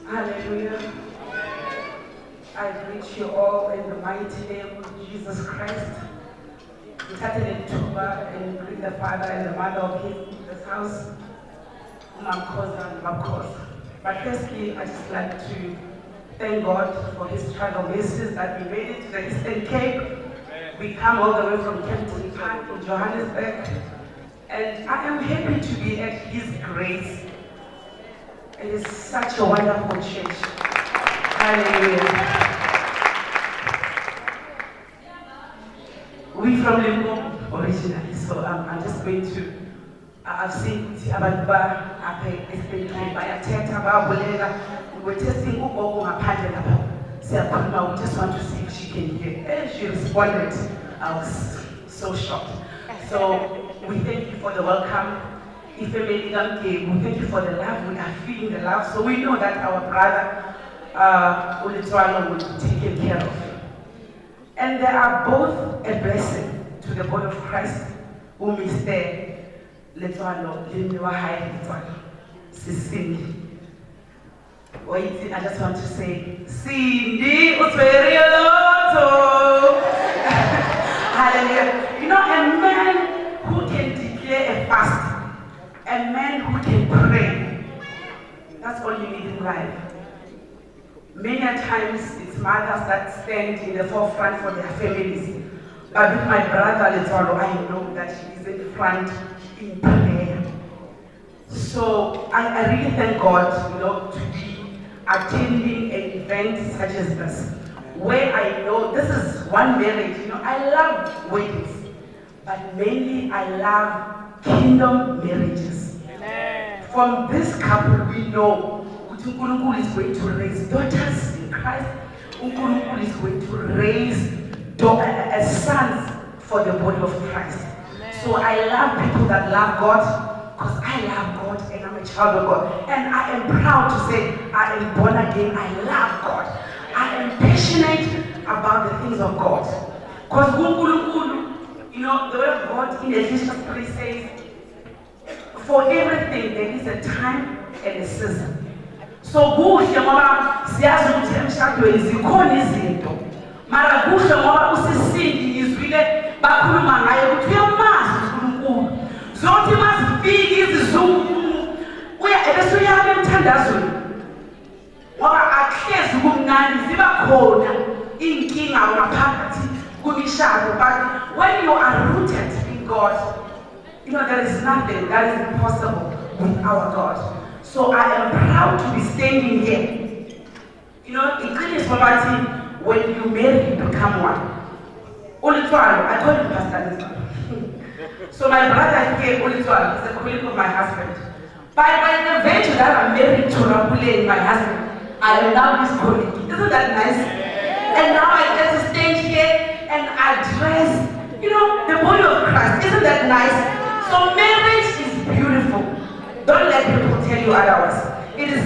Hallelujah. I greet you all in the mighty name of Jesus Christ. Saturday Tuba and greet the father and the mother of this house, Mamkosa and Mamkosa. But firstly, I just like to thank God for his travel mercies that we made it to the Eastern Cape. We come all the way from Kempton Park in Johannesburg. And I am happy to be at his grace. It is such a wonderful church. Hallelujah. We from Limpopo originally, so I'm just going to. I've seen Ababa, we were testing Ugo we just want to see if she can hear. And she responded. I was so shocked. So we thank you for the welcome. We thank you for the love. We are feeling the love. So we know that our brother Ulitwano will be taken care of. And they are both a blessing to the body of Christ, whom is there. Letwano, Lindiwa Hai Letwano, Cindy. Wait, I just want to say, Cindy, hallelujah. You know, a man who can declare a fast, a man who can pray, that's all you need in life. Many times it's mothers that stand in the forefront for their families. But with my brother Letwalo, I know that he is in the front in prayer. So I really thank God, you know, to be attending an event such as this, where I know this is one marriage. You know, I love weddings, but mainly I love kingdom marriages. Amen. From this couple, we know Unkulunkulu is going to raise daughters in Christ. Unkulunkulu is going to raise sons for the body of Christ. Amen. So I love people that love God, because I love God and I'm a child of God. And I am proud to say I am born again. I love God. I am passionate about the things of God. Because Unkulunkulu, you know, the word of God in Ephesians 3 says, for everything there is a time and a season. So kuhle ngoba siyazi ukuthi emshadweni zikhona izinto mara kuhle ngoba usisindi izwile bakhuluma ngaye ukuthi uyamazi uNkulunkulu zonke mazifika izizungu uya ebese uyaba emthandazweni ngoba akuhlezi kumnandi ziba khona inkinga ngaphakathi kumishado. But when you are rooted in God, you know, there is nothing that is impossible with our God. So I am proud to be standing here. You know, in Christian poverty, when you marry, you become one. Ulitwalo, I call him Pastor Lisa. So my brother here, Ulitwalo, is a colleague of my husband. By the virtue that I'm married to Rapule, my husband, I am now his colleague. Isn't that nice? And now I get to stand here and address, you know, the body of Christ. Isn't that nice? So marriage is beautiful. Don't let people tell you otherwise. It's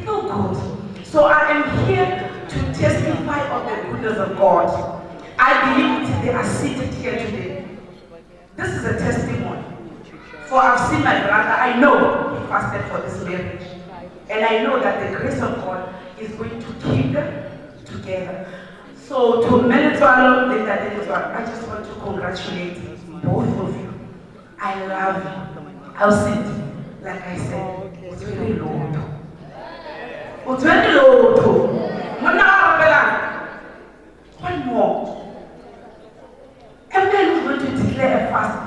still good. So I am here to testify of the goodness of God. I believe they are seated here today. This is a testimony. For I've seen my brother, I know he fasted for this marriage. And I know that the grace of God is going to keep them together. So to Melitwalo, I just want to congratulate both of you. I love you. I'll sit. Like I said, it's very low. It's very low. One more. And then we're going to declare a fast.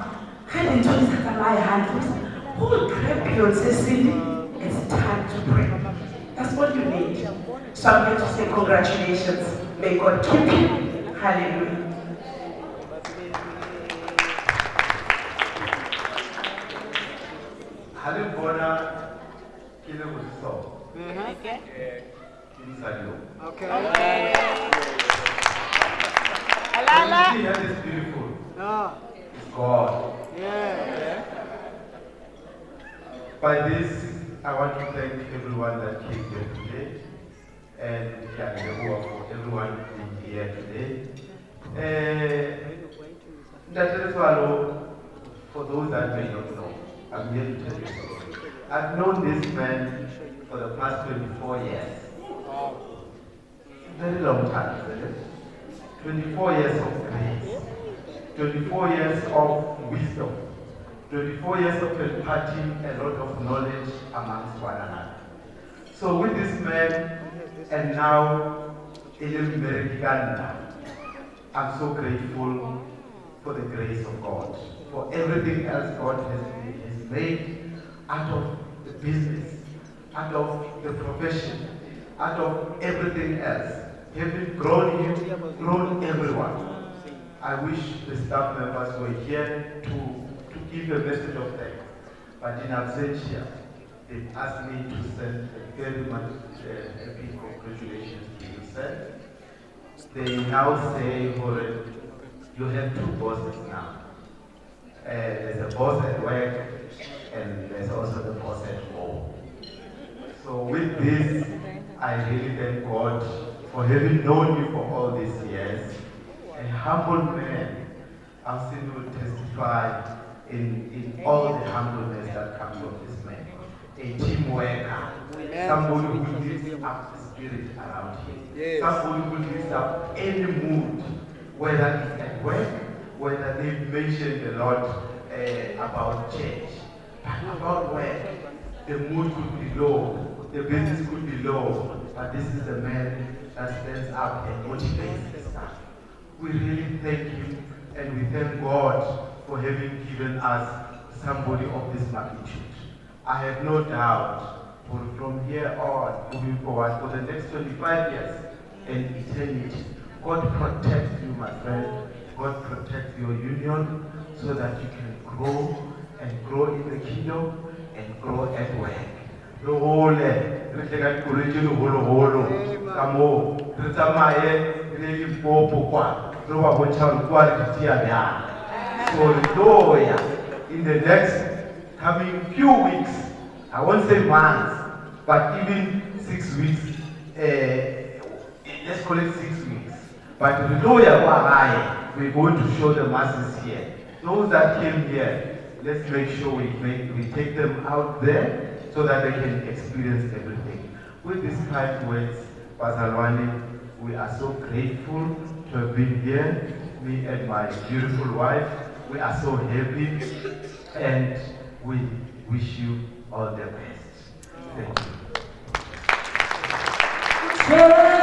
Hand into my hand. Who will grab you and say, Cindy, it's time to pray. That's what you need. So I'm going to say congratulations. May God keep you. Hallelujah. Bona ile uso. Okay. Okay. Alala. That is beautiful. Oh. It's God. Yeah. By this, I want to thank everyone that came here today, and everyone being here today. That is for those that may not know, I'm here to tell you something. I've known this man for the past 24 years. Very long time, isn't it? 24 years of grace, 24 years of wisdom, 24 years of imparting a lot of knowledge amongst one another. So with this man, and now I'm so grateful for the grace of God, for everything else God has made out of the business, out of the profession, out of everything else. Having grown you, grown everyone. I wish the staff members were here to give a message of thanks. But in absentia, they asked me to send a very much happy congratulations to you, sir. They now say, Hore, you have two bosses now. There's a boss at work, and there's also the boss at home. So with this, I really thank God for having known you for all these years. A humble man, I've seen you testify in all the humbleness that comes from this man. A team worker, somebody who lifts up the spirit around him, somebody who lifts up any mood, whether it's at work, whether they've mentioned a lot about church, but about work, the mood could be low, the business could be low, but this is a man that stands up and motivates the staff. We really thank him, and we thank God for having given us somebody of this magnitude. I have no doubt, from here on, moving forward, for the next 25 years and eternity, God protects you, my friend. God protects your union so that you can grow and grow in the kingdom and grow at work. So in the next coming few weeks, I won't say months, but even 6 weeks, let's call it 6 weeks. But we're going to show the masses here. Those that came here, let's make sure we take them out there so that they can experience everything. With these kind words, Bazalwane, we are so grateful to have been here. Me and my beautiful wife, we are so happy, and we wish you all the best. Thank you.